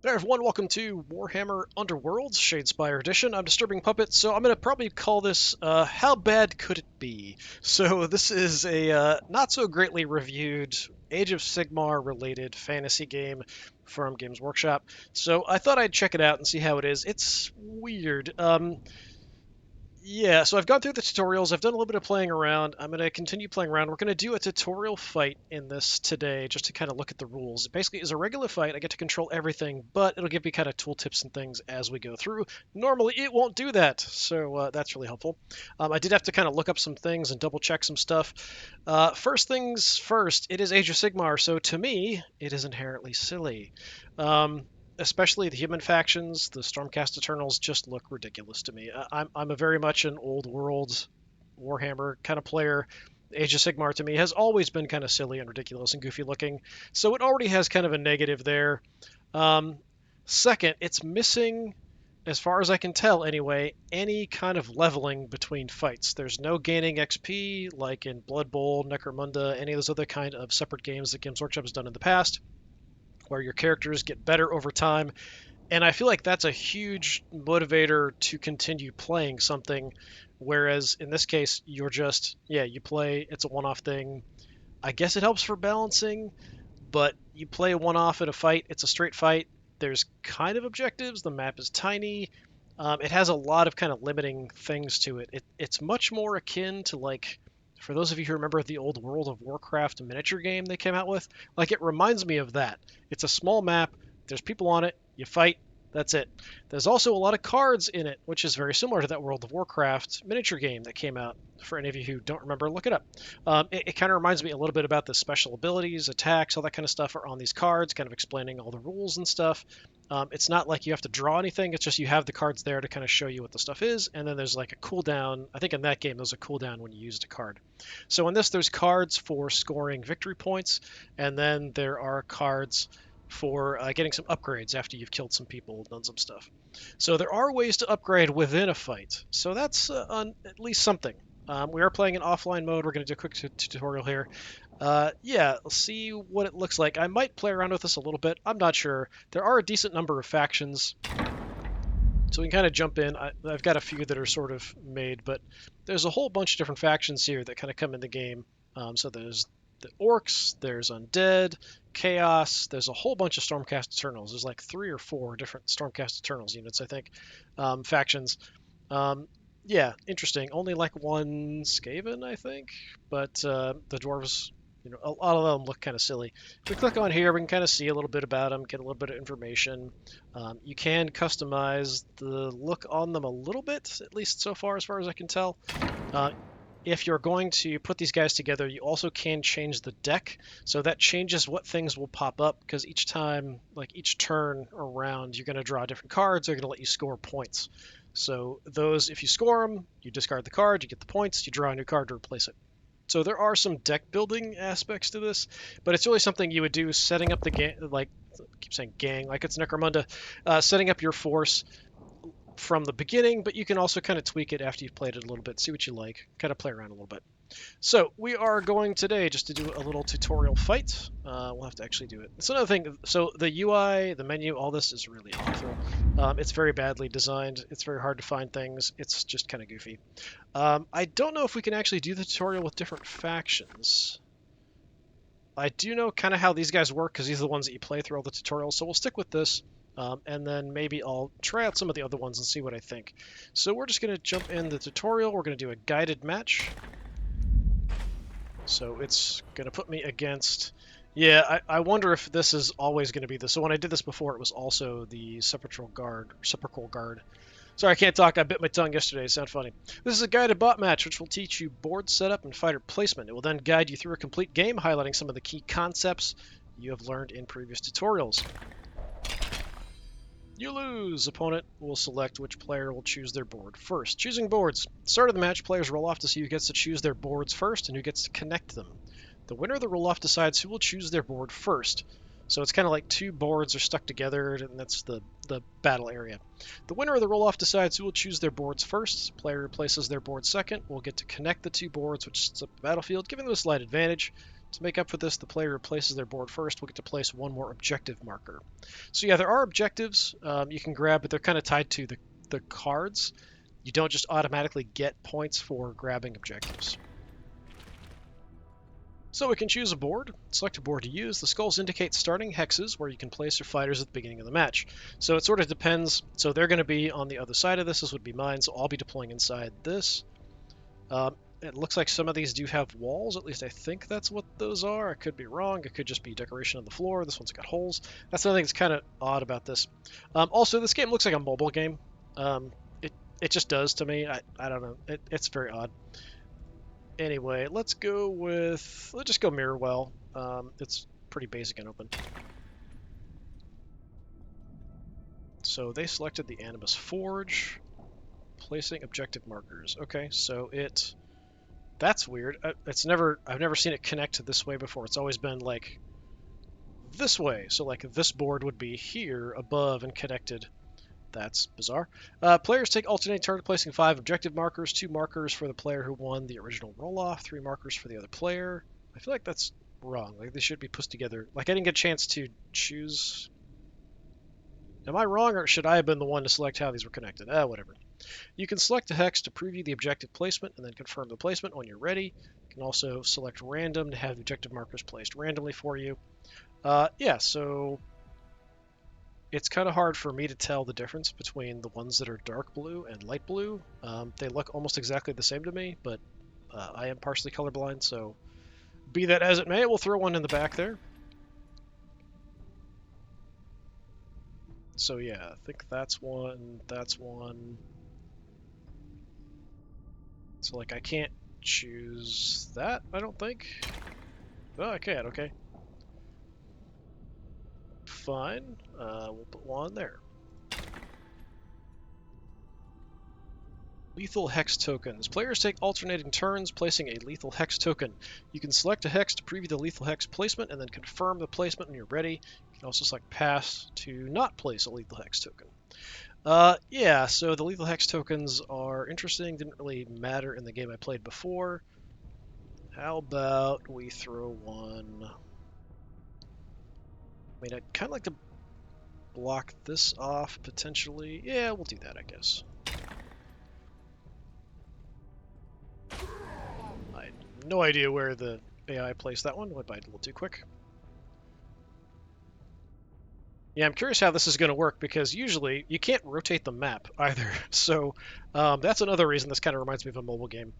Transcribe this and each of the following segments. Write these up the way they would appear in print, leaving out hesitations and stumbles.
Hey everyone, welcome to Warhammer Underworlds, Shadespire Edition. I'm DisturbingPuppet, so I'm going to probably call this, How Bad Could It Be? So this is a not so greatly reviewed Age of Sigmar related fantasy game from Games Workshop. So I thought I'd check it out and see how it is. It's weird. Yeah, so I've gone through the tutorials. I've done a little bit of playing around. I'm going to continue playing around. We're going to do a tutorial fight in this today just to kind of look at the rules. It basically is a regular fight. I get to control everything, but it'll give me kind of tool tips and things as we go through. Normally, it won't do that, so that's really helpful. I did have to kind of look up some things and double check some stuff. First things first, it is Age of Sigmar, so to me, it is inherently silly. Especially the human factions, the Stormcast Eternals just look ridiculous to me. I'm a very much an old world Warhammer kind of player. Age of Sigmar to me has always been kind of silly and ridiculous and goofy looking, so it already has kind of a negative there. Second, it's missing, as far as I can tell anyway, any kind of leveling between fights. There's no gaining XP like in Blood Bowl, Necromunda, any of those other kind of separate games that Games Workshop has done in the past, where your characters get better over time. And I feel like that's a huge motivator to continue playing something. Whereas in this case, you're just, yeah, you play, it's a one off thing. I guess it helps for balancing, but you play a one off in a fight, it's a straight fight. There's kind of objectives, the map is tiny. It has a lot of kind of limiting things to it. It's much more akin to, like, for those of you who remember the old World of Warcraft miniature game they came out with, like, it reminds me of that. It's a small map, there's people on it, you fight, that's it. There's also a lot of cards in it, which is very similar to that World of Warcraft miniature game that came out. For any of you who don't remember, look it up. It kind of reminds me a little bit about the special abilities, attacks, all that kind of stuff are on these cards, kind of explaining all the rules and stuff. It's not like you have to draw anything, it's just you have the cards there to kind of show you what the stuff is, and then there's like a cooldown. I think in that game there's a cooldown when you used a card. So in this, there's cards for scoring victory points, and then there are cards for getting some upgrades after you've killed some people, done some stuff. So there are ways to upgrade within a fight. So that's at least something. We are playing in offline mode. We're going to do a quick tutorial here. Yeah, let's see what it looks like. I might play around with this a little bit. I'm not sure. There are a decent number of factions, so we can kind of jump in. I've got a few that are sort of made, but there's a whole bunch of different factions here that kind of come in the game. So there's the orcs, there's undead, chaos, there's a whole bunch of Stormcast Eternals. There's like 3 or 4 different Stormcast Eternals units, I think, factions. Yeah, interesting. Only like one Skaven, I think, but the dwarves, a lot of them look kind of silly. If we click on here, we can kind of see a little bit about them, get a little bit of information. You can customize the look on them a little bit, at least so far as I can tell. If you're going to put these guys together, you also can change the deck, so that changes what things will pop up, because each time, like each turn around, you're going to draw different cards. They're going to let you score points. So those, if you score them, you discard the card, you get the points, you draw a new card to replace it. So there are some deck building aspects to this, but it's really something you would do setting up the gang, like I keep saying gang, like it's Necromunda, setting up your force from the beginning, but you can also kind of tweak it after you've played it a little bit, see what you like, kind of play around a little bit. So we are going today just to do a little tutorial fight. We'll have to actually do it. It's another thing. So the UI, the menu, all this is really awful. It's very badly designed. It's very hard to find things. It's just kind of goofy. I don't know if we can actually do the tutorial with different factions. I do know kind of how these guys work because these are the ones that you play through all the tutorials. So we'll stick with this. And then maybe I'll try out some of the other ones and see what I think. So we're just going to jump in the tutorial. We're going to do a guided match. So it's going to put me against... Yeah, I wonder if this is always going to be this. So when I did this before, it was also the Sepulchral Guard. Sorry, I can't talk. I bit my tongue yesterday. It sounded funny. This is a guided bot match, which will teach you board setup and fighter placement. It will then guide you through a complete game, highlighting some of the key concepts you have learned in previous tutorials. You lose! Opponent will select which player will choose their board first. Choosing boards. Start of the match, players roll off to see who gets to choose their boards first and who gets to connect them. The winner of the roll-off decides who will choose their board first. So it's kind of like 2 boards are stuck together, and that's the battle area. The winner of the roll-off decides who will choose their boards first. Player who places their board second will get to connect the 2 boards, which sets up the battlefield, giving them a slight advantage. To make up for this, the player who places their board first will get to place one more objective marker. So yeah, there are objectives you can grab, but they're kind of tied to the cards. You don't just automatically get points for grabbing objectives. So we can choose a board, select a board to use. The skulls indicate starting hexes where you can place your fighters at the beginning of the match. So it sort of depends. So they're going to be on the other side of this. This would be mine, so I'll be deploying inside this. It looks like some of these do have walls. At least I think that's what those are. I could be wrong. It could just be decoration on the floor. This one's got holes. That's another thing that's kind of odd about this. Also, this game looks like a mobile game. It just does to me. I don't know. It's very odd. Anyway, let's just go mirror well. It's pretty basic and open. So they selected the Animus Forge, placing objective markers. Okay, so that's weird. I've never seen it connect this way before. It's always been like this way. So like this board would be here above and connected. That's bizarre. Players take alternating turn, placing 5 objective markers, 2 markers for the player who won the original roll-off, 3 markers for the other player. I feel like that's wrong. Like, they should be put together. Like, I didn't get a chance to choose. Am I wrong, or should I have been the one to select how these were connected? Whatever. You can select a hex to preview the objective placement and then confirm the placement when you're ready. You can also select random to have the objective markers placed randomly for you. Yeah, so it's kind of hard for me to tell the difference between the ones that are dark blue and light blue. They look almost exactly the same to me, but I am partially colorblind, so be that as it may, we'll throw one in the back there. So yeah, I think that's one, that's one. So like I can't choose that, I don't think. Oh, I can, okay. Fine, we'll put one there. Lethal hex tokens. Players take alternating turns placing a lethal hex token. You can select a hex to preview the lethal hex placement and then confirm the placement when you're ready. You can also select pass to not place a lethal hex token. Yeah, so the lethal hex tokens are interesting. Didn't really matter in the game I played before. How about we throw one? I mean, I'd kind of like to block this off, potentially. Yeah, we'll do that, I guess. I had no idea where the AI placed that one. Went by a little too quick. Yeah, I'm curious how this is going to work, because usually you can't rotate the map either. So that's another reason this kind of reminds me of a mobile game.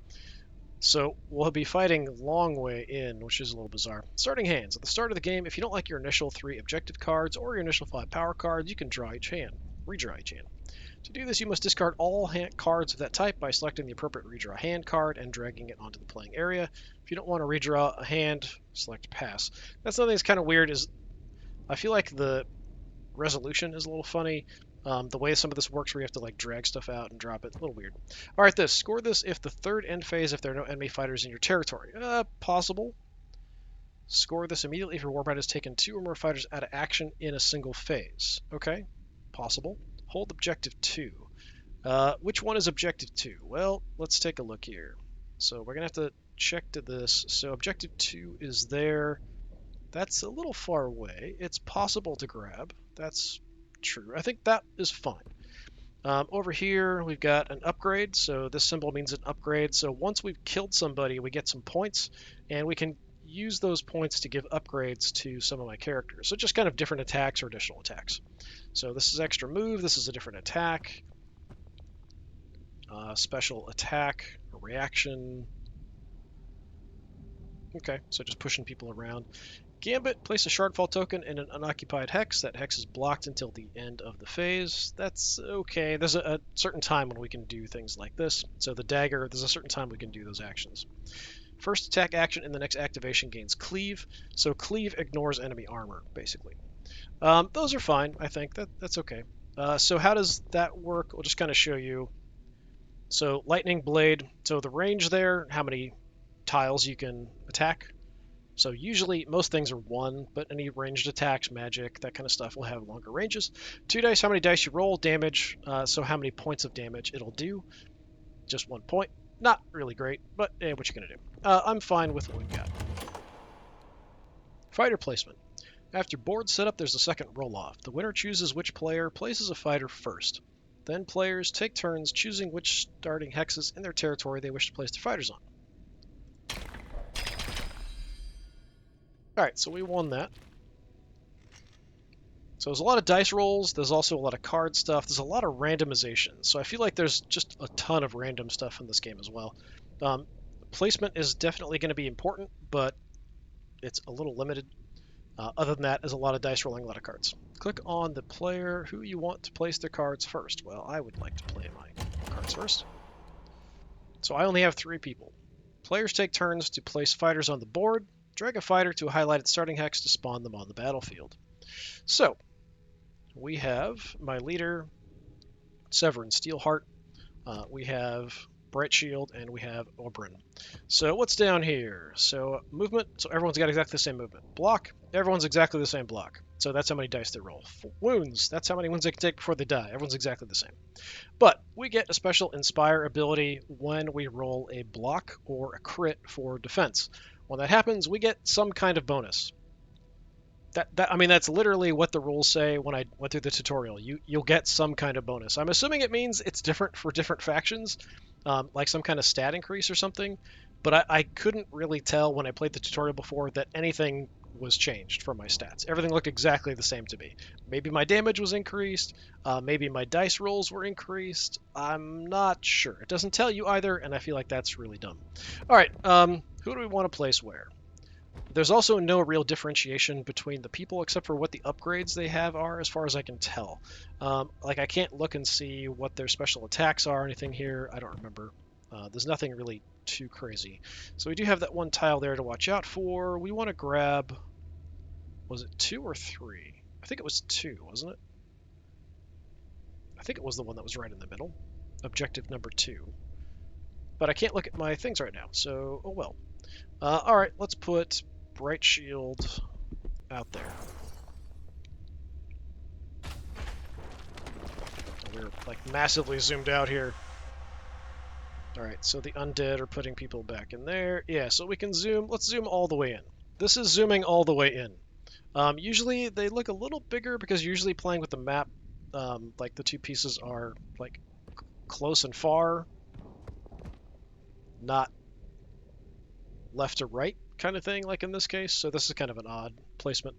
So we'll be fighting long way in, which is a little bizarre. Starting hands. At the start of the game, if you don't like your initial 3 objective cards or your initial 5 power cards, you can draw each hand. Redraw each hand. To do this, you must discard all cards of that type by selecting the appropriate redraw hand card and dragging it onto the playing area. If you don't want to redraw a hand, select pass. That's something that's kind of weird. Is I feel like the resolution is a little funny. The way some of this works, where you have to like drag stuff out and drop it, a little weird. All right, score this if the third end phase, if there are no enemy fighters in your territory. Possible. Score this immediately if your warband has taken 2 or more fighters out of action in a single phase. Okay, possible. Hold objective 2. Which one is objective 2? Well, let's take a look here. So we're gonna have to check to this. So objective 2 is there. That's a little far away. It's possible to grab. That's true. I think that is fine. Over here, we've got an upgrade. So this symbol means an upgrade. So once we've killed somebody, we get some points, and we can use those points to give upgrades to some of my characters. So just kind of different attacks or additional attacks. So this is extra move. This is a different attack. Special attack, a reaction. Okay, so just pushing people around. Gambit, place a Shardfall token in an unoccupied hex. That hex is blocked until the end of the phase. That's okay. There's a certain time when we can do things like this. So the dagger, there's a certain time we can do those actions. First attack action in the next activation gains Cleave. So Cleave ignores enemy armor, basically. Those are fine, I think. That's okay. So how does that work? We'll just kind of show you. So Lightning Blade. So the range there, how many tiles you can attack. So usually most things are 1, but any ranged attacks, magic, that kind of stuff will have longer ranges. 2 dice, how many dice you roll, damage, so how many points of damage it'll do. Just 1 point. Not really great, but what you gonna do? I'm fine with what we've got. Fighter placement. After board setup, there's a second roll-off. The winner chooses which player places a fighter first. Then players take turns choosing which starting hexes in their territory they wish to place their fighters on. Alright, so we won that. So there's a lot of dice rolls, there's also a lot of card stuff, there's a lot of randomization. So I feel like there's just a ton of random stuff in this game as well. Placement is definitely going to be important, but it's a little limited. Other than that, there's a lot of dice rolling, a lot of cards. Click on the player who you want to place their cards first. Well, I would like to play my cards first. So I only have 3 people. Players take turns to place fighters on the board. Drag a fighter to a highlighted starting hex to spawn them on the battlefield. So, we have my leader, Severin Steelheart. We have Bright Shield, and we have Oberyn. So what's down here? So movement, so everyone's got exactly the same movement. Block, everyone's exactly the same block. So that's how many dice they roll. Wounds, that's how many wounds they can take before they die. Everyone's exactly the same. But we get a special Inspire ability when we roll a block or a crit for defense. When that happens, we get some kind of bonus. I mean, that's literally what the rules say when I went through the tutorial. You'll get some kind of bonus. I'm assuming it means it's different for different factions, like some kind of stat increase or something. But I couldn't really tell when I played the tutorial before that anything was changed for my stats. Everything looked exactly the same to me. Maybe my damage was increased. Maybe my dice rolls were increased. I'm not sure. It doesn't tell you either, and I feel like that's really dumb. All right, who do we want to place where? There's also no real differentiation between the people except for what the upgrades they have are, as far as I can tell. Like, I can't look and see what their special attacks are or anything here. I don't remember. There's nothing really too crazy. So we do have that one tile there to watch out for. We want to grab... Was it 2 or 3? I think it was 2, wasn't it? I think it was the one that was right in the middle. Objective number 2. But I can't look at my things right now, so oh well. Alright, let's put Bright Shield out there. We're like massively zoomed out here. Alright, so the undead are putting people back in there. Yeah, so we can zoom. Let's zoom all the way in. This is zooming all the way in. Usually they look a little bigger because usually playing with the map, like the 2 pieces are like close and far, not left to right kind of thing, like in this case. So this is kind of an odd placement.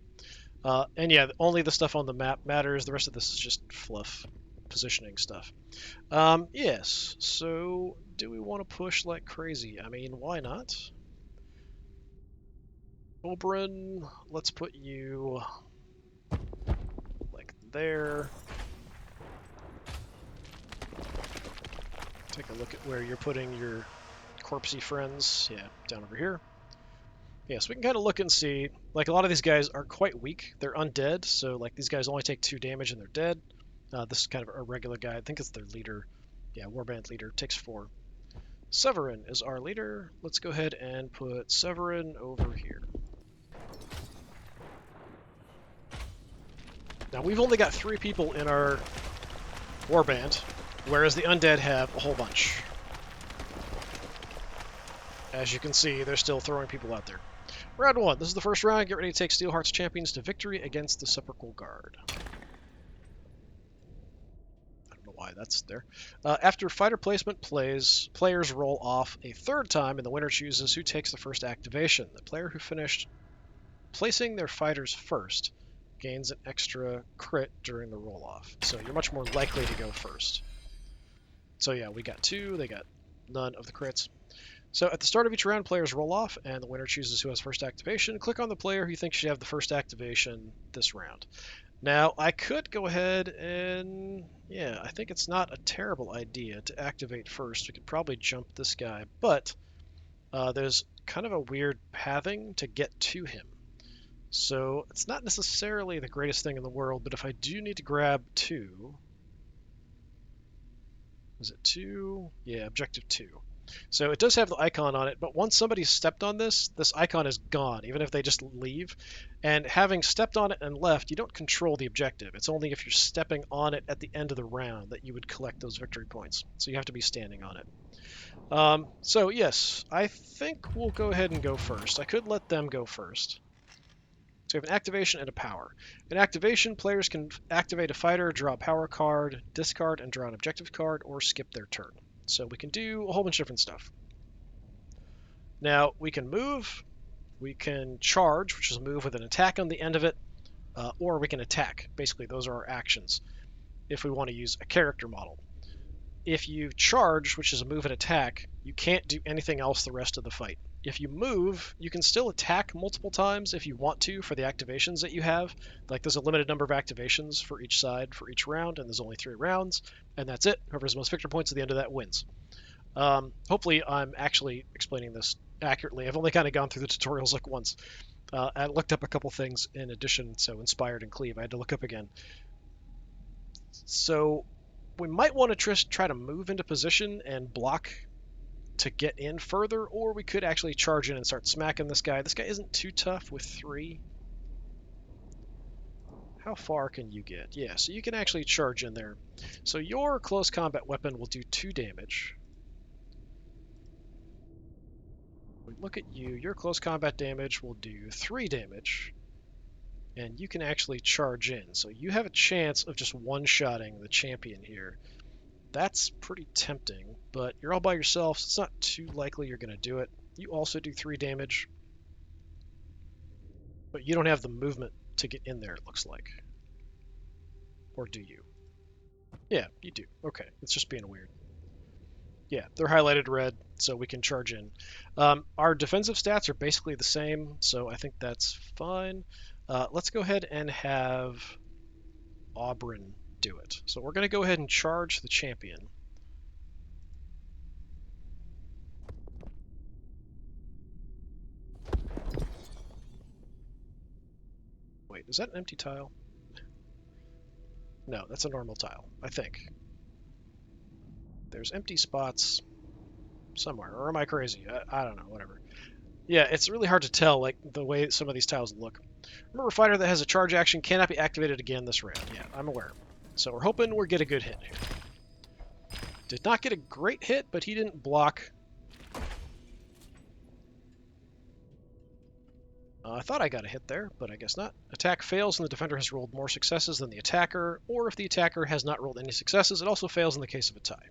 And yeah, only the stuff on the map matters. The rest of this is just fluff positioning stuff. Yes, so do we want to push like crazy? I mean, why not? Oberyn, let's put you like there. Take a look at where you're putting your corpsey friends. Yeah, down over here. Yeah, so we can kind of look and see. Like, a lot of these guys are quite weak. They're undead, so like these guys only take 2 damage and they're dead. This is kind of a regular guy. I think it's their leader. Yeah, warband leader. Takes 4. Severin is our leader. Let's go ahead and put Severin over here. Now, we've only got 3 people in our warband, whereas the undead have a whole bunch. As you can see, they're still throwing people out there. Round 1. This is the first round. Get ready to take Steelheart's champions to victory against the Sepulchral Guard. I don't know why that's there. After fighter placement plays, players roll off a 3rd time, and the winner chooses who takes the first activation. The player who finished placing their fighters first gains an extra crit during the roll-off. So you're much more likely to go first. So yeah, we got 2. They got none of the crits. So at the start of each round, players roll off, and the winner chooses who has first activation. Click on the player who you think should have the first activation this round. Now, I could go ahead and... yeah, I think it's not a terrible idea to activate first. We could probably jump this guy, but there's kind of a weird pathing to get to him. So it's not necessarily the greatest thing in the world, but if I do need to grab 2... is it 2? Yeah, objective 2. So it does have the icon on it, but once somebody's stepped on this, this icon is gone, even if they just leave. And having stepped on it and left, you don't control the objective. It's only if you're stepping on it at the end of the round that you would collect those victory points. So you have to be standing on it. So yes, I think we'll go ahead and go first. I could let them go first. So we have an activation and a power. In activation, players can activate a fighter, draw a power card, discard, and draw an objective card, or skip their turn. So we can do a whole bunch of different stuff. Now, we can move, we can charge, which is a move with an attack on the end of it, or we can attack. Basically, those are our actions if we want to use a character model. If you charge, which is a move and attack, you can't do anything else the rest of the fight. If you move, you can still attack multiple times if you want to for the activations that you have. Like there's a limited number of activations for each side for each round, and there's only 3 rounds, and that's it. Whoever has the most victory points at the end of that wins. Hopefully I'm actually explaining this accurately. I've only kind of gone through the tutorials like once. I looked up a couple things in addition, so Inspired and Cleave I had to look up again. So we might want to try to move into position and block to get in further, or we could actually charge in and start smacking this guy. This guy isn't too tough with 3. How far can you get? Yeah, so you can actually charge in there. So your close combat weapon will do 2 damage. Look at you. Your close combat damage will do 3 damage. And you can actually charge in. So you have a chance of just one-shotting the champion here. That's pretty tempting, but you're all by yourself, so it's not too likely you're going to do it. You also do 3 damage, but you don't have the movement to get in there, it looks like. Or do you? Yeah, you do. Okay, it's just being weird. Yeah, they're highlighted red, so we can charge in. Our defensive stats are basically the same, so I think that's fine. Let's go ahead and have Aubryn do it. So we're going to go ahead and charge the champion. Wait, is that an empty tile? No, that's a normal tile, I think. There's empty spots somewhere, or am I crazy? I don't know, whatever. Yeah, it's really hard to tell, like, the way some of these tiles look. Remember, a fighter that has a charge action cannot be activated again this round. Yeah, I'm aware. So we're hoping we'll get a good hit here. Did not get a great hit, but he didn't block. I thought I got a hit there, but I guess not. Attack fails and the defender has rolled more successes than the attacker, or if the attacker has not rolled any successes, it also fails in the case of a tie.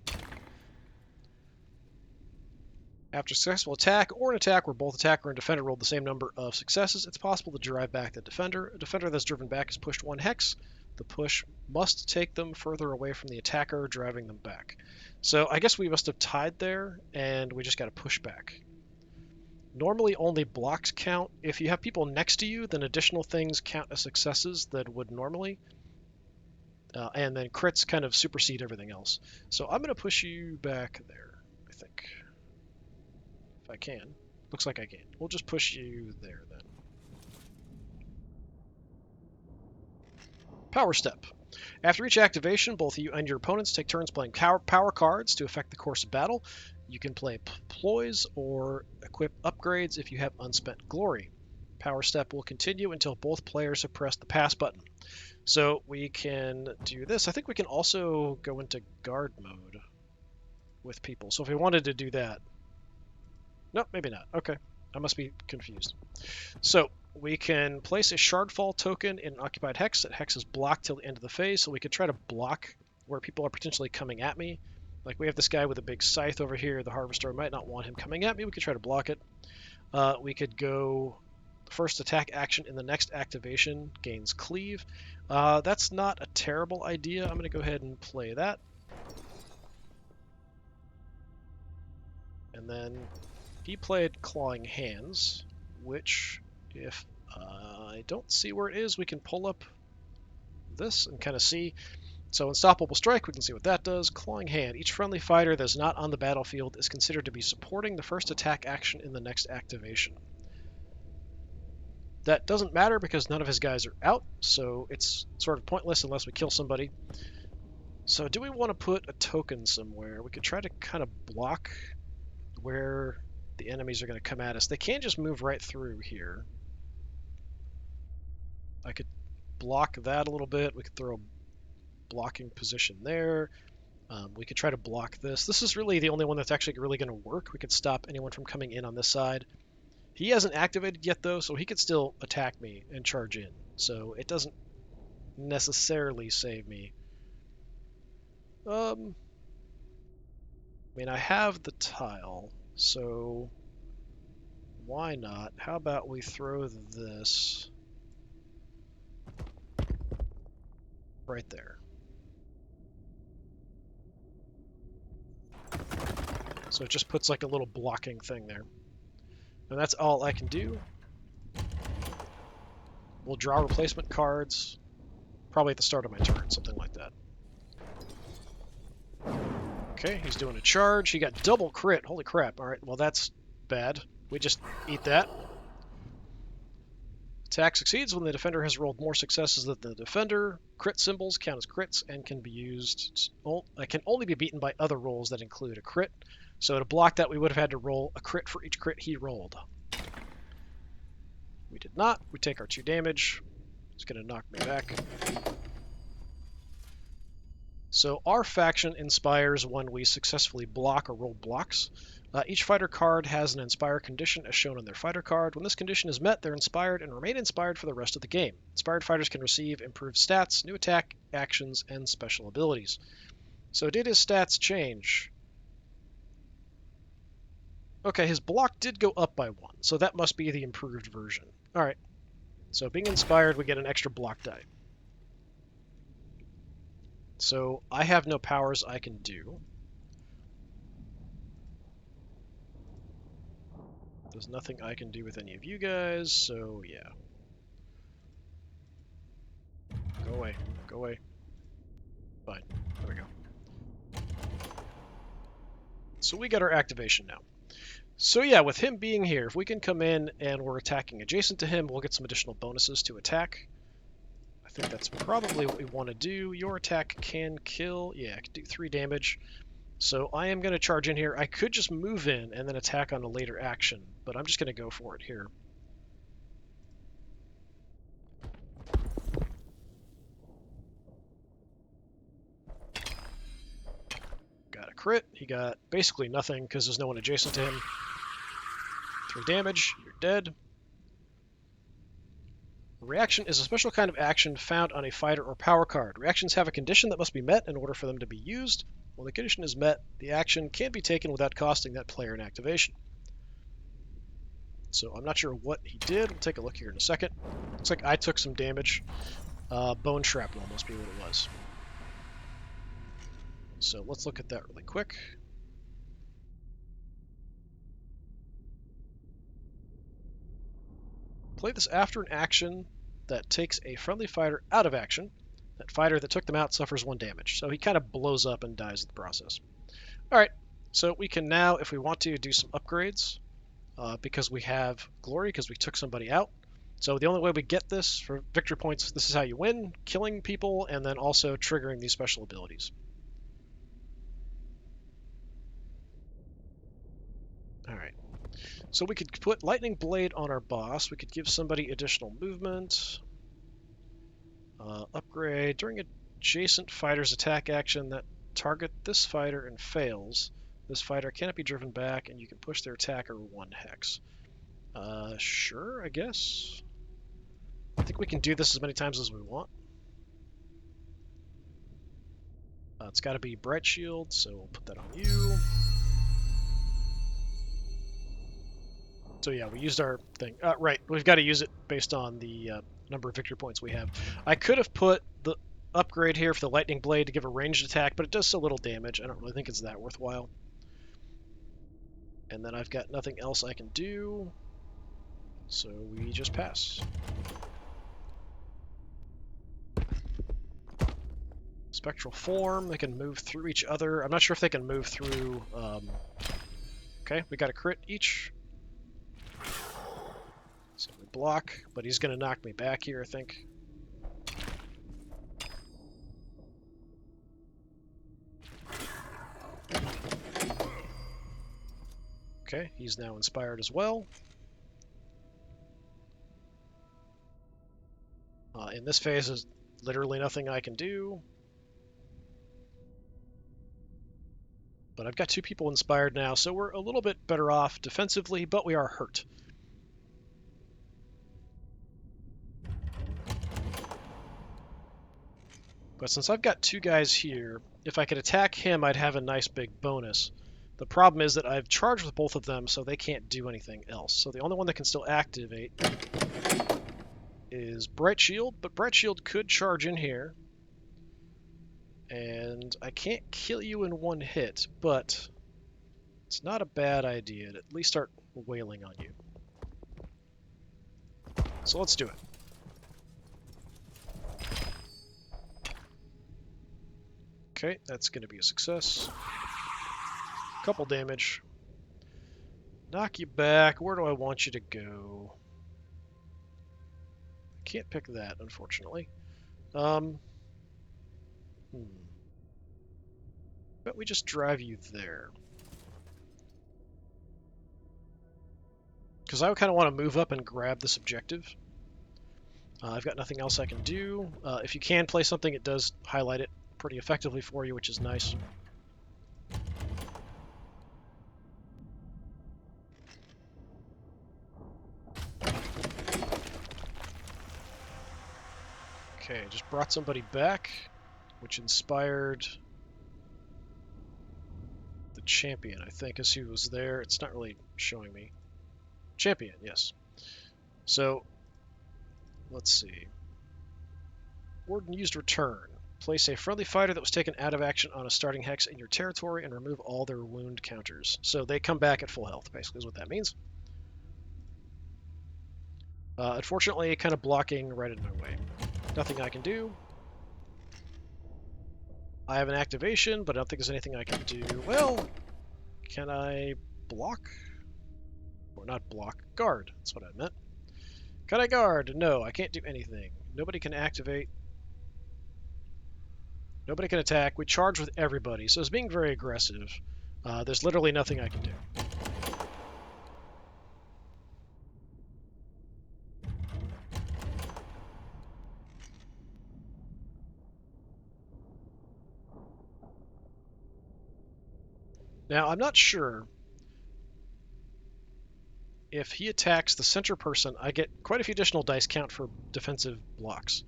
After a successful attack or an attack where both attacker and defender rolled the same number of successes, it's possible to drive back the defender. A defender that's driven back is pushed 1 hex. The push must take them further away from the attacker, driving them back. So I guess we must have tied there, and we just got to push back. Normally only blocks count. If you have people next to you, then additional things count as successes that would normally. And then crits kind of supersede everything else. So I'm going to push you back there, I think. If I can. Looks like I can. We'll just push you there then. Power Step. After each activation, both you and your opponents take turns playing power cards to affect the course of battle. You can play ploys or equip upgrades if you have unspent glory. Power Step will continue until both players have pressed the pass button. So we can do this. I think we can also go into guard mode with people. So if we wanted to do that. Nope, maybe not. Okay, I must be confused. So we can place a Shardfall token in an occupied hex. That hex is blocked till the end of the phase, so we could try to block where people are potentially coming at me. Like we have this guy with a big scythe over here. The Harvester might not want him coming at me. We could try to block it. We could go first attack action in the next activation gains cleave. That's not a terrible idea. I'm going to go ahead and play that. And then he played Clawing Hands, which if I don't see where it is, we can pull up this and kind of see. So Unstoppable Strike, we can see what that does. Clawing Hand. Each friendly fighter that's not on the battlefield is considered to be supporting the first attack action in the next activation. That doesn't matter because none of his guys are out, so it's sort of pointless unless we kill somebody. So do we want to put a token somewhere? We could try to kind of block where the enemies are going to come at us. They can't just move right through here. I could block that a little bit. We could throw a blocking position there. We could try to block this. This is really the only one that's actually really going to work. We could stop anyone from coming in on this side. He hasn't activated yet, though, so he could still attack me and charge in. So it doesn't necessarily save me. I mean, I have the tile, so why not? How about we throw this right there? So it just puts like a little blocking thing there. And that's all I can do. We'll draw replacement cards, probably at the start of my turn, something like that. Okay, he's doing a charge. He got double crit. Holy crap. All right, well, that's bad. We just eat that. Attack succeeds when the defender has rolled more successes than the defender. Crit symbols count as crits and can be used. Can only be beaten by other rolls that include a crit. So to block that, we would have had to roll a crit for each crit he rolled. We did not. We take our 2 damage. It's going to knock me back. So our faction inspires when we successfully block or roll blocks. Each fighter card has an inspire condition as shown on their fighter card. When this condition is met, they're inspired and remain inspired for the rest of the game. Inspired fighters can receive improved stats, new attack, actions, and special abilities. So did his stats change? Okay, his block did go up by 1, so that must be the improved version. Alright, so being inspired, we get an extra block die. So I have no powers I can do. There's nothing I can do with any of you guys, so yeah. Go away. Go away. Fine. There we go. So we got our activation now. So yeah, with him being here, if we can come in and we're attacking adjacent to him, we'll get some additional bonuses to attack. I think that's probably what we want to do. Your attack can kill. Yeah, I can do 3 damage. So I am going to charge in here. I could just move in and then attack on a later action, but I'm just going to go for it here. Got a crit. He got basically nothing because there's no one adjacent to him. 3 damage. You're dead. Reaction is a special kind of action found on a fighter or power card. Reactions have a condition that must be met in order for them to be used. When the condition is met, the action can't be taken without costing that player an activation. So I'm not sure what he did. We'll take a look here in a second. Looks like I took some damage. Bone shrapnel must be what it was. So let's look at that really quick. Play this after an action that takes a friendly fighter out of action. That fighter that took them out suffers 1 damage. So he kind of blows up and dies in the process. Alright, so we can now, if we want to, do some upgrades. Because we have glory, because we took somebody out. So the only way we get this for victory points, this is how you win, killing people, and then also triggering these special abilities. Alright. So we could put Lightning Blade on our boss. We could give somebody additional movement. Upgrade. During adjacent fighter's attack action that target this fighter and fails, this fighter cannot be driven back, and you can push their attacker 1 hex. Sure, I guess. I think we can do this as many times as we want. It's got to be Bright Shield, so we'll put that on you. So yeah, we used our thing. Right, we've got to use it based on the number of victory points we have. I could have put the upgrade here for the Lightning Blade to give a ranged attack, but it does so little damage. I don't really think it's that worthwhile. And then I've got nothing else I can do, so we just pass. Spectral Form, they can move through each other. I'm not sure if they can move through... Okay, we got a crit each. So we block, but he's going to knock me back here, I think. Okay, he's now inspired as well. In this phase, there's literally nothing I can do. But I've got 2 people inspired now, so we're a little bit better off defensively, but we are hurt. But since I've got two guys here, if I could attack him, I'd have a nice big bonus. The problem is that I've charged with both of them, so they can't do anything else. So the only one that can still activate is Bright Shield, but Bright Shield could charge in here. And I can't kill you in one hit, but it's not a bad idea to at least start wailing on you. So let's do it. Okay, that's going to be a success. Couple damage. Knock you back. Where do I want you to go? Can't pick that, unfortunately. But we just drive you there. Because I kind of want to move up and grab this objective. I've got nothing else I can do. If you can play something, it does highlight it pretty effectively for you, which is nice. Okay, just brought somebody back, which inspired the champion, I think, is who was there. It's not really showing me. Champion, yes. So, let's see. Warden used return. Place a friendly fighter that was taken out of action on a starting hex in your territory and remove all their wound counters. So they come back at full health, basically, is what that means. Unfortunately, kind of blocking right in my way. Nothing I can do. I have an activation, but I don't think there's anything I can do. Well, can I block? Or not block, guard. That's what I meant. Can I guard? No, I can't do anything. Nobody can activate. Nobody can attack. We charge with everybody, so it's being very aggressive. There's literally nothing I can do. Now, I'm not sure if he attacks the center person, I get quite a few additional dice count for defensive blocks.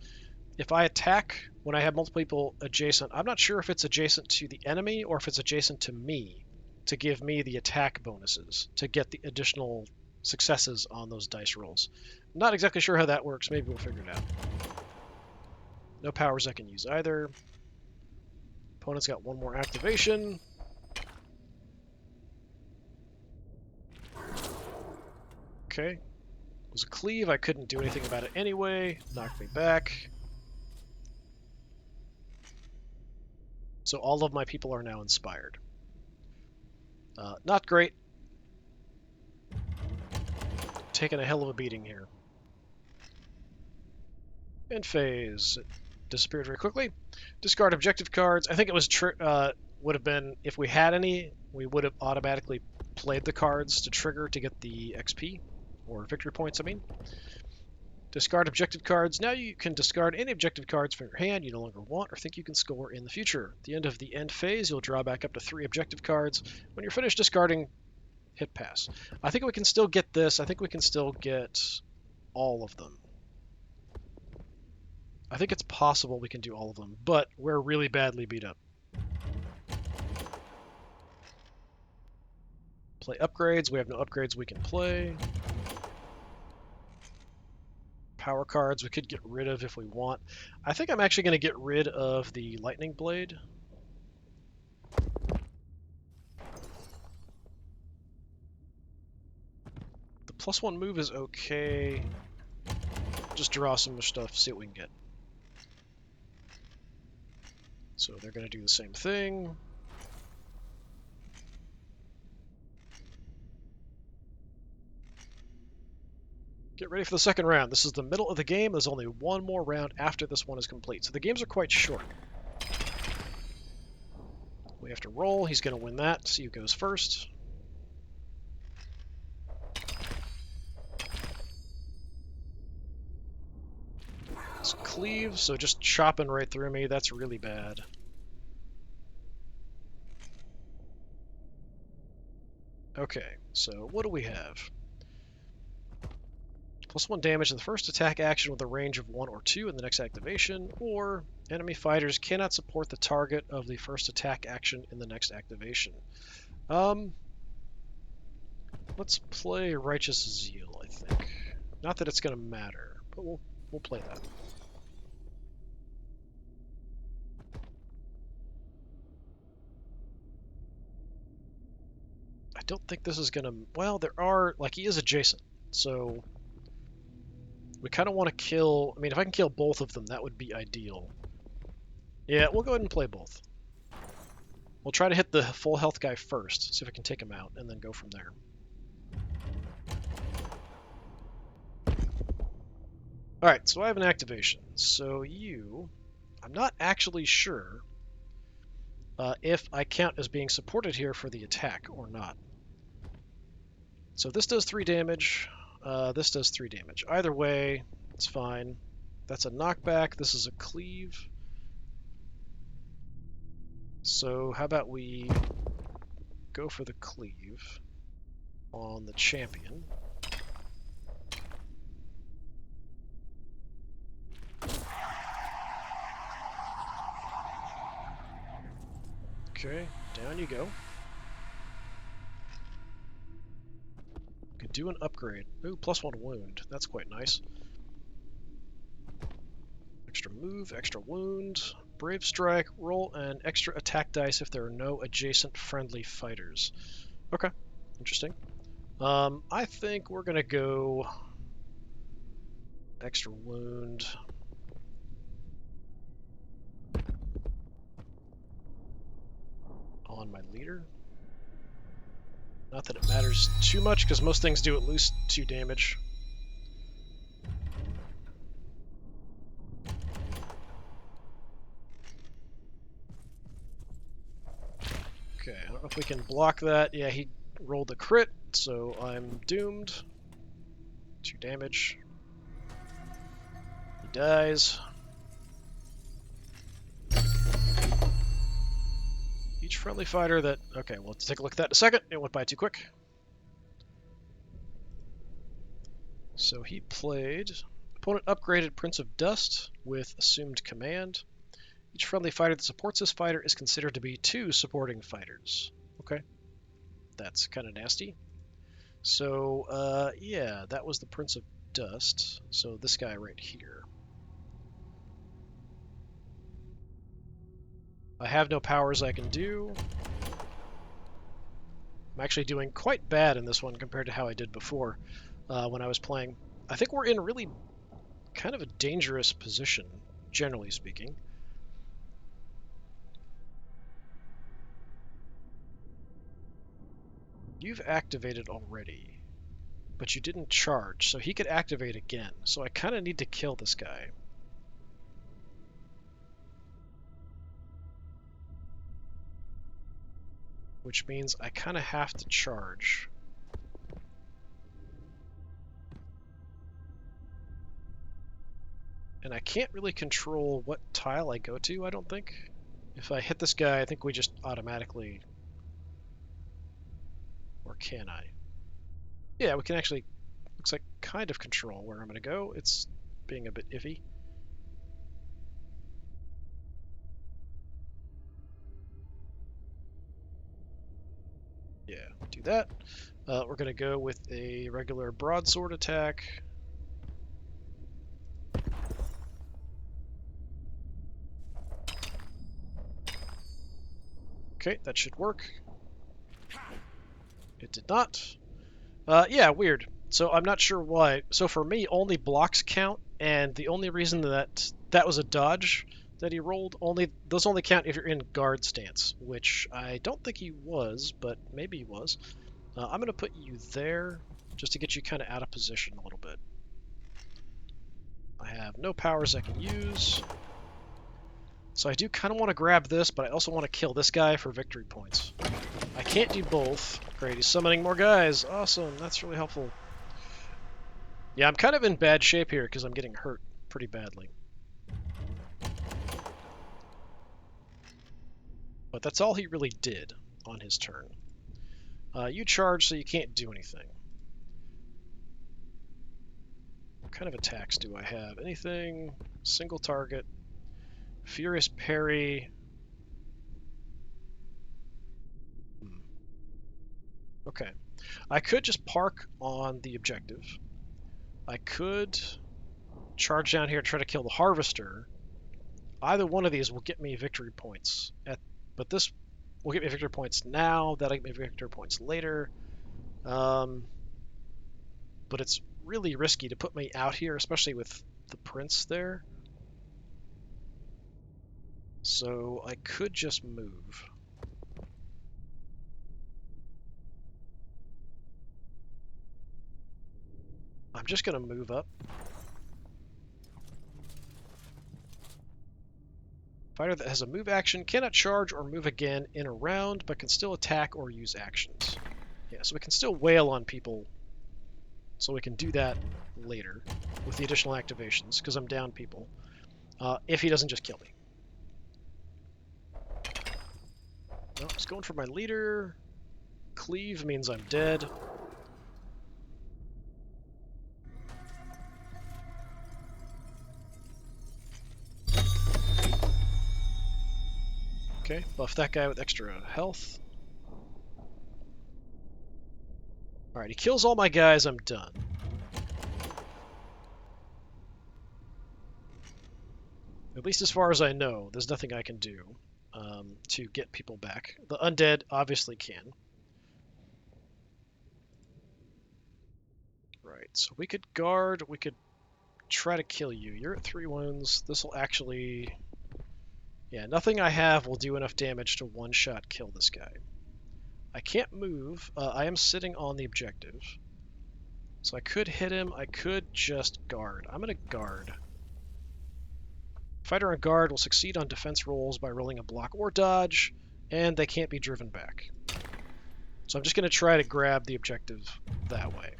If I attack when I have multiple people adjacent, I'm not sure if it's adjacent to the enemy or if it's adjacent to me to give me the attack bonuses to get the additional successes on those dice rolls. Not exactly sure how that works. Maybe we'll figure it out. No powers I can use either. Opponent's got one more activation. Okay. It was a cleave. I couldn't do anything about it anyway. Knocked me back. So all of my people are now inspired. Not great. Taking a hell of a beating here. End phase. It disappeared very quickly. Discard objective cards. I think it was would have been, if we had any, we would have automatically played the cards to trigger to get the XP. Or victory points, I mean. Discard objective cards. Now you can discard any objective cards from your hand you no longer want or think you can score in the future. At the end of the end phase, you'll draw back up to 3 objective cards. When you're finished discarding, hit pass. I think we can still get this. I think we can still get all of them. I think it's possible we can do all of them, but we're really badly beat up. Play upgrades. We have no upgrades we can play. Power cards we could get rid of if we want. I think I'm actually going to get rid of the lightning blade. The +1 move is okay. Just draw some stuff, see what we can get. So they're going to do the same thing. Get ready for the second round. This is the middle of the game. There's only one more round after this one is complete. So the games are quite short. We have to roll. He's going to win that. See who goes first. It's cleave, so just chopping right through me. That's really bad. Okay, so what do we have? +1 damage in the first attack action with a range of 1 or 2 in the next activation, or enemy fighters cannot support the target of the first attack action in the next activation. Let's play Righteous Zeal, I think. Not that it's going to matter, but we'll play that. I don't think this is going to... Well, there are... Like, he is adjacent, so... We kind of want to kill... I mean, if I can kill both of them, that would be ideal. Yeah, we'll go ahead and play both. We'll try to hit the full health guy first, see if I can take him out, and then go from there. Alright, so I have an activation. So you... I'm not actually sure if I count as being supported here for the attack or not. So this does 3 damage, this does 3 damage. Either way, it's fine. That's a knockback, this is a cleave. So how about we go for the cleave on the champion. Okay, down you go. Could do an upgrade. Ooh, +1 wound. That's quite nice. Extra move, extra wound, brave strike, roll an extra attack dice if there are no adjacent friendly fighters. Okay, interesting. I think we're gonna go extra wound. On my leader. Not that it matters too much, because most things do at least 2 damage. Okay, I don't know if we can block that. Yeah, he rolled a crit, so I'm doomed. 2 damage. He dies. Each friendly fighter that... Okay, we'll take a look at that in a second. It went by too quick. So he played... Opponent upgraded Prince of Dust with assumed command. Each friendly fighter that supports this fighter is considered to be 2 supporting fighters. Okay. That's kind of nasty. So, yeah, that was the Prince of Dust. So this guy right here. I have no powers I can do. I'm actually doing quite bad in this one compared to how I did before when I was playing. I think we're in really kind of a dangerous position, generally speaking. You've activated already, but you didn't charge, so he could activate again. So I kind of need to kill this guy. Which means I kind of have to charge. And I can't really control what tile I go to, I don't think. If I hit this guy, I think we just automatically... Or can I? Yeah, we can actually... Looks like kind of control where I'm going to go. It's being a bit iffy. Yeah, do that. We're going to go with a regular broadsword attack. Okay, that should work. It did not. Yeah, weird. So I'm not sure why. So for me, only blocks count, and the only reason that was a dodge that he rolled, those only count if you're in guard stance, which I don't think he was, but maybe he was. I'm going to put you there just to get you kind of out of position a little bit. I have no powers I can use. So I do kind of want to grab this, but I also want to kill this guy for victory points. I can't do both. Great, he's summoning more guys. Awesome, that's really helpful. Yeah, I'm kind of in bad shape here because I'm getting hurt pretty badly. But that's all he really did on his turn. You charge, so you can't do anything. kind of attacks do I have? Anything? Single target. Furious parry. Okay. I could just park on the objective. I could charge down here and try to kill the harvester. Either one of these will get me victory points. But this will get me victory points now. That'll get me victory points later. But it's really risky to put me out here, especially with the prince there. So I could just move. I'm just going to move up. Fighter that has a move action cannot charge or move again in a round, but can still attack or use actions. Yeah, so we can still wail on people. So we can do that later with the additional activations, because I'm down people. If he doesn't just kill me. No, I was going for my leader. Cleave means I'm dead. Okay, buff that guy with extra health. Alright, he kills all my guys, I'm done. At least as far as I know, there's nothing I can do to get people back. The undead obviously can. Right, so we could guard, we could try to kill you. You're at 3 wounds. This will actually... Yeah, nothing I have will do enough damage to one-shot kill this guy. I can't move. I am sitting on the objective. So I could hit him. I could just guard. I'm going to guard. Fighter on guard will succeed on defense rolls by rolling a block or dodge, and they can't be driven back. So I'm just going to try to grab the objective that way.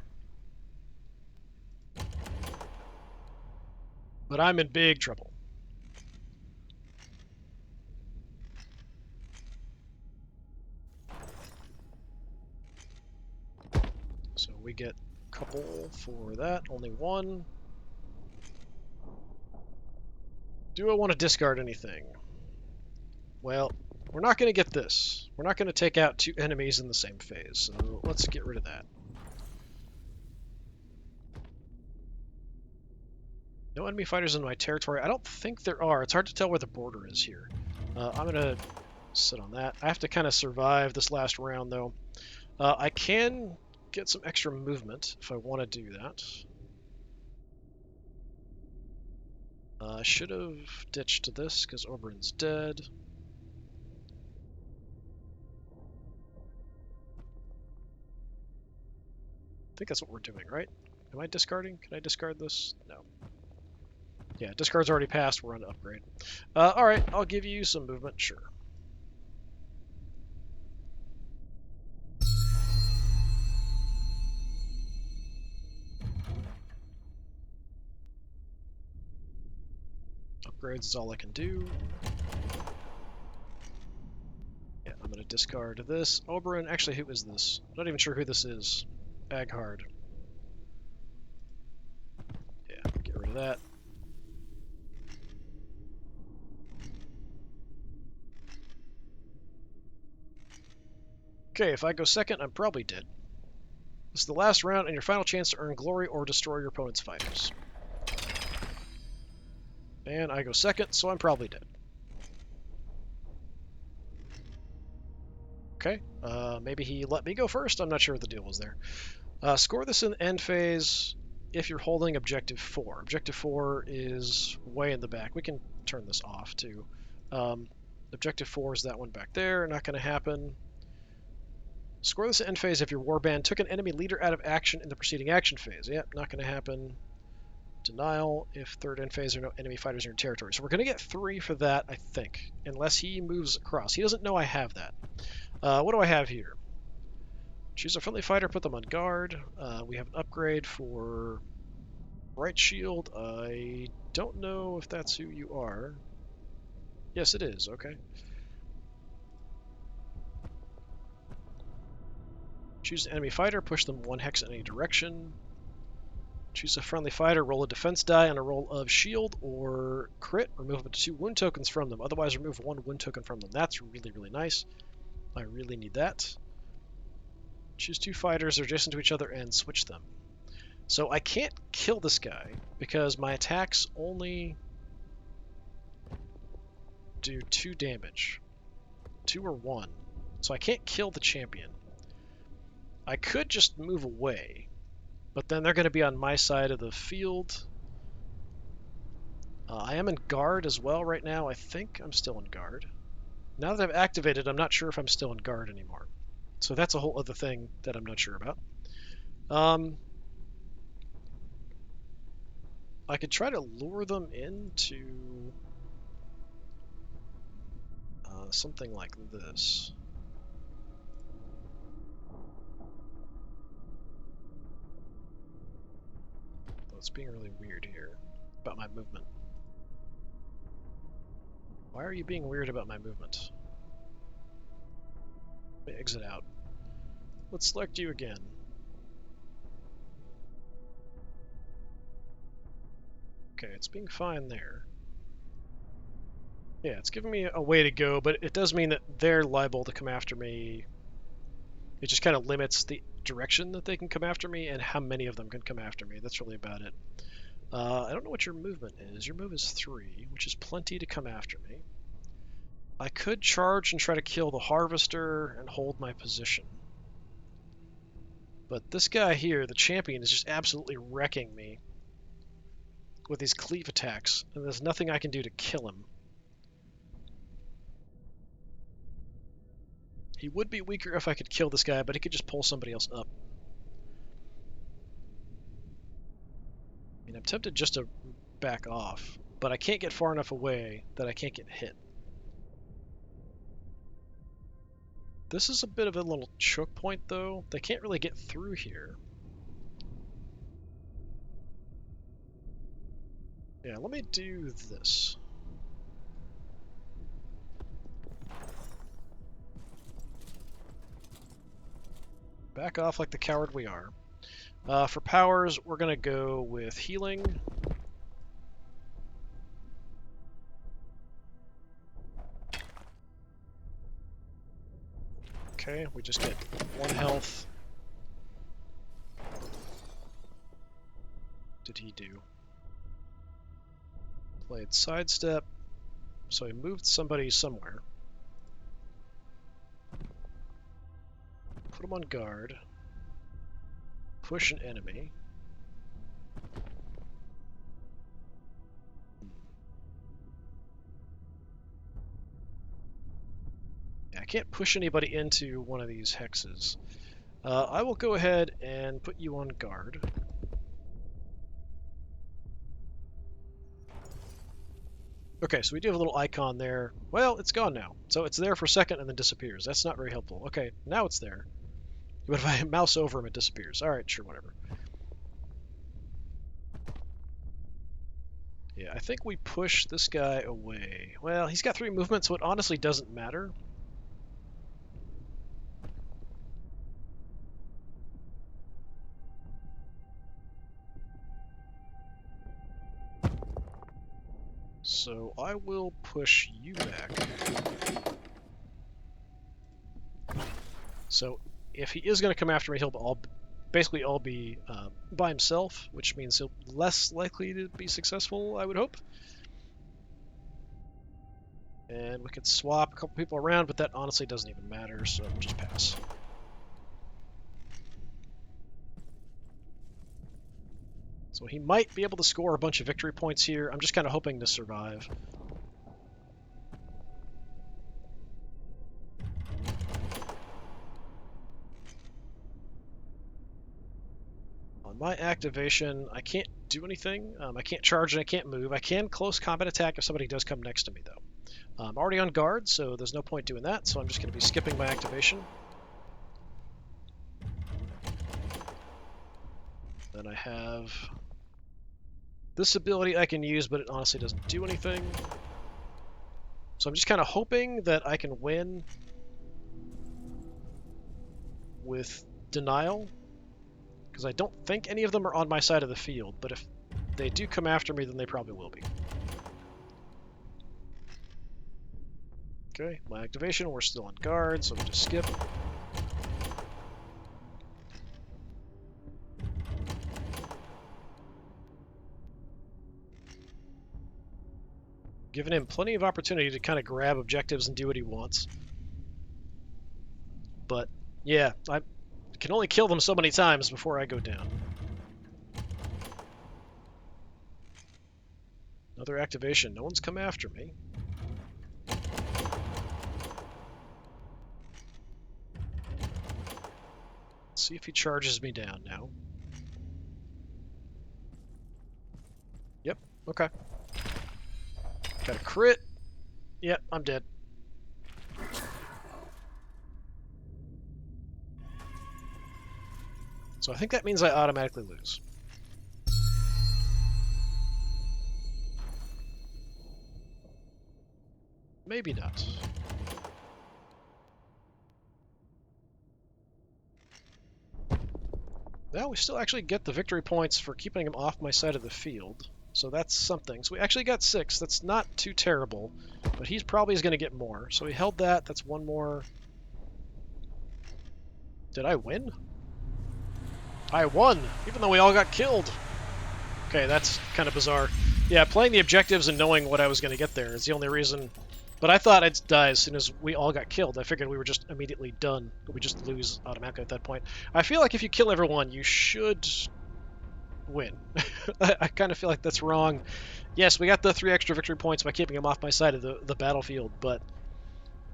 But I'm in big trouble. So we get a couple for that, only one. Do I want to discard anything? Well, we're not going to get this. We're not going to take out 2 enemies in the same phase, so let's get rid of that. No enemy fighters in my territory. I don't think there are. It's hard to tell where the border is here. I'm going to sit on that. I have to kind of survive this last round, though. I can get some extra movement if I want to do that. I should have ditched this because Oberyn's dead. I think that's what we're doing, right? Am I discarding? Can I discard this? No. Yeah, discard's already passed. We're on to upgrade. Alright, I'll give you some movement, sure. Upgrades is all I can do. Yeah, I'm going to discard this. Oberyn, actually, who is this? I'm not even sure who this is. Aghard. Yeah, get rid of that. Okay, if I go second, I'm probably dead. This is the last round and your final chance to earn glory or destroy your opponent's fighters. And I go second, so I'm probably dead. Okay, maybe he let me go first. I'm not sure what the deal was there. Score this in the end phase if you're holding Objective 4. Objective 4 is way in the back. We can turn this off, too. Objective 4 is that one back there. Not going to happen. Score this in end phase if your warband took an enemy leader out of action in the preceding action phase. Yep, not going to happen. Denial if third end phase there are no enemy fighters in your territory. So we're going to get 3 for that, I think, unless he moves across. He doesn't know I have that. What do I have here? Choose a friendly fighter, put them on guard. We have an upgrade for Bright Shield. I don't know if that's who you are. Yes, it is. Okay. Choose an enemy fighter, push them 1 hex in any direction. Choose a friendly fighter, roll a defense die on a roll of shield or crit, remove up to 2 wound tokens from them. Otherwise, remove 1 wound token from them. That's really, really nice. I really need that. Choose 2 fighters adjacent to each other and switch them. So I can't kill this guy because my attacks only do 2 damage. 2 or 1. So I can't kill the champion. I could just move away, but then they're going to be on my side of the field. I am in guard as well right now. I think I'm still in guard. Now that I've activated, I'm not sure if I'm still in guard anymore. So that's a whole other thing that I'm not sure about. I could try to lure them into something like this. Though it's being really weird here about my movement. Why are you being weird about my movement? Let me exit out. Let's select you again. Okay, it's being fine there. Yeah, it's giving me a way to go, but it does mean that they're liable to come after me. It just kind of limits the direction that they can come after me and how many of them can come after me. That's really about it. I don't know what your movement is. Your move is 3, which is plenty to come after me. I could charge and try to kill the harvester and hold my position. But this guy here, the champion, is just absolutely wrecking me with these cleave attacks, and there's nothing I can do to kill him. He would be weaker if I could kill this guy, but he could just pull somebody else up. I mean, I'm tempted just to back off, but I can't get far enough away that I can't get hit. This is a bit of a little choke point, though. They can't really get through here. Yeah, let me do this. Back off like the coward we are. For powers, we're going to go with healing. Okay, we just get 1 health. Did he do? Played sidestep, so he moved somebody somewhere. Put him on guard. Push an enemy. Yeah, I can't push anybody into one of these hexes. I will go ahead and put you on guard. Okay, so we do have a little icon there. Well, it's gone now. So it's there for a second and then disappears. That's not very helpful. Okay, now it's there. But if I mouse over him, it disappears. Alright, sure, whatever. Yeah, I think we push this guy away. Well, he's got 3 movements, so it honestly doesn't matter. So I will push you back. So if he is going to come after me, he'll basically all be by himself, which means he'll be less likely to be successful, I would hope. And we could swap a couple people around, but that honestly doesn't even matter, so we'll just pass. So he might be able to score a bunch of victory points here. I'm just kind of hoping to survive. On my activation, I can't do anything. I can't charge and I can't move. I can close combat attack if somebody does come next to me, though. I'm already on guard, so there's no point doing that, so I'm just going to be skipping my activation. Then I have this ability I can use, but it honestly doesn't do anything. So I'm just kind of hoping that I can win with denial. Because I don't think any of them are on my side of the field, but if they do come after me, then they probably will be. Okay, my activation, we're still on guard, so we'll just skip. Giving him plenty of opportunity to kind of grab objectives and do what he wants. But, yeah, I can only kill them so many times before I go down. Another activation. No one's come after me. Let's see if he charges me down now. Yep, okay. Got a crit. Yep, I'm dead. So I think that means I automatically lose. Maybe not. Now we still actually get the victory points for keeping him off my side of the field. So that's something. So we actually got 6. That's not too terrible. But he's probably going to get more. So he held that. That's one more. Did I win? I won, even though we all got killed. Okay, that's kind of bizarre. Yeah, playing the objectives and knowing what I was going to get there is the only reason. But I thought I'd die as soon as we all got killed. I figured we were just immediately done. We just lose automatically at that point. I feel like if you kill everyone, you should win. I kind of feel like that's wrong. Yes, we got the 3 extra victory points by keeping him off my side of the battlefield, but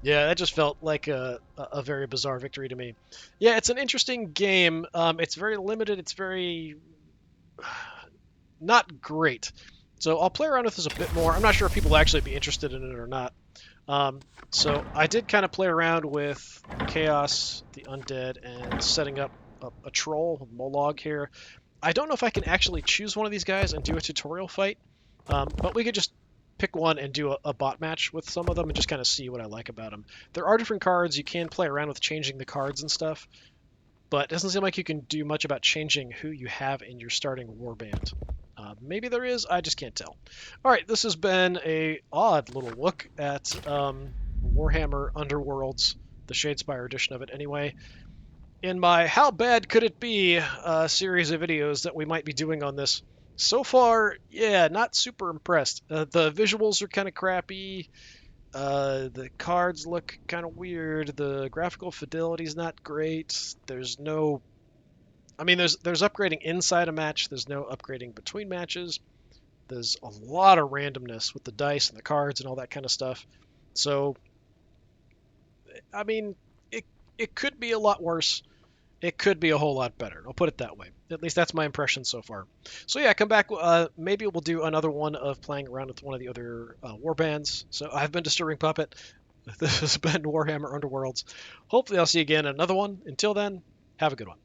yeah, that just felt like a very bizarre victory to me. Yeah, it's an interesting game. It's very limited. It's very not great. So I'll play around with this a bit more. I'm not sure if people will actually be interested in it or not. So I did kind of play around with Chaos, the Undead, and setting up a troll, Molog here. I don't know if I can actually choose one of these guys and do a tutorial fight, but we could just pick one and do a bot match with some of them and just kind of see what I like about them. There are different cards. You can play around with changing the cards and stuff, but it doesn't seem like you can do much about changing who you have in your starting warband. Maybe there is, I just can't tell. All right, this has been a odd little look at Warhammer Underworlds, the Shadespire edition of it anyway. In my How Bad Could It Be series of videos that we might be doing on this. So far, yeah, not super impressed. The visuals are kind of crappy. The cards look kind of weird. The graphical fidelity's not great. There's no... I mean, there's upgrading inside a match. There's no upgrading between matches. There's a lot of randomness with the dice and the cards and all that kind of stuff. So, I mean, it could be a lot worse. It could be a whole lot better. I'll put it that way. At least that's my impression so far. So yeah, come back. Maybe we'll do another one of playing around with one of the other warbands. So I've been Disturbing Puppet. This has been Warhammer Underworlds. Hopefully I'll see you again in another one. Until then, have a good one.